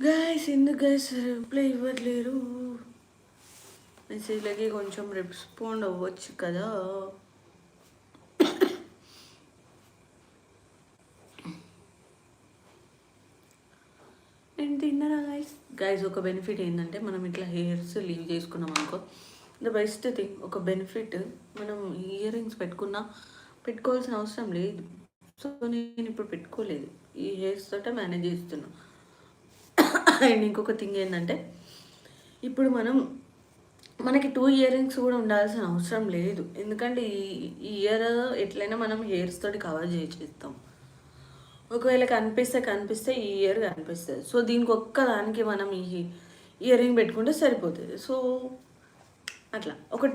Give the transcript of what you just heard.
Guys ఎందుకు guys reply ఇవ్వట్లేరు? మెసేజ్లకి కొంచెం respond అవ్వచ్చు కదా. నేను తిన్నారా గైస్ ఒక బెనిఫిట్ ఏంటంటే మనం ఇట్లా హెయిర్స్ లీవ్ చేసుకున్నాం అనుకో, ద బెస్ట్ థింగ్ ఒక బెనిఫిట్, మనం ఇయర్ రింగ్స్ పెట్టుకోవాల్సిన అవసరం లేదు. సో నేను ఇప్పుడు పెట్టుకోలేదు, ఈ హెయిర్స్ తోటే మేనేజ్ చేస్తున్నా. అండ్ ఇంకొక థింగ్ ఏంటంటే ఇప్పుడు మనకి 2 ఇయర్ రింగ్స్ కూడా ఉండాల్సిన అవసరం లేదు, ఎందుకంటే ఈ ఇయర్ ఎట్లయినా మనం హెయిర్స్ తోటి కవర్ చేస్తాం. ఒకవేళ కనిపిస్తే ఈ ఇయర్ కనిపిస్తుంది. సో దీనికి ఒక్కదానికి మనం ఈ ఇయర్ రింగ్ పెట్టుకుంటే సరిపోతుంది. సో అట్లా ఒకటి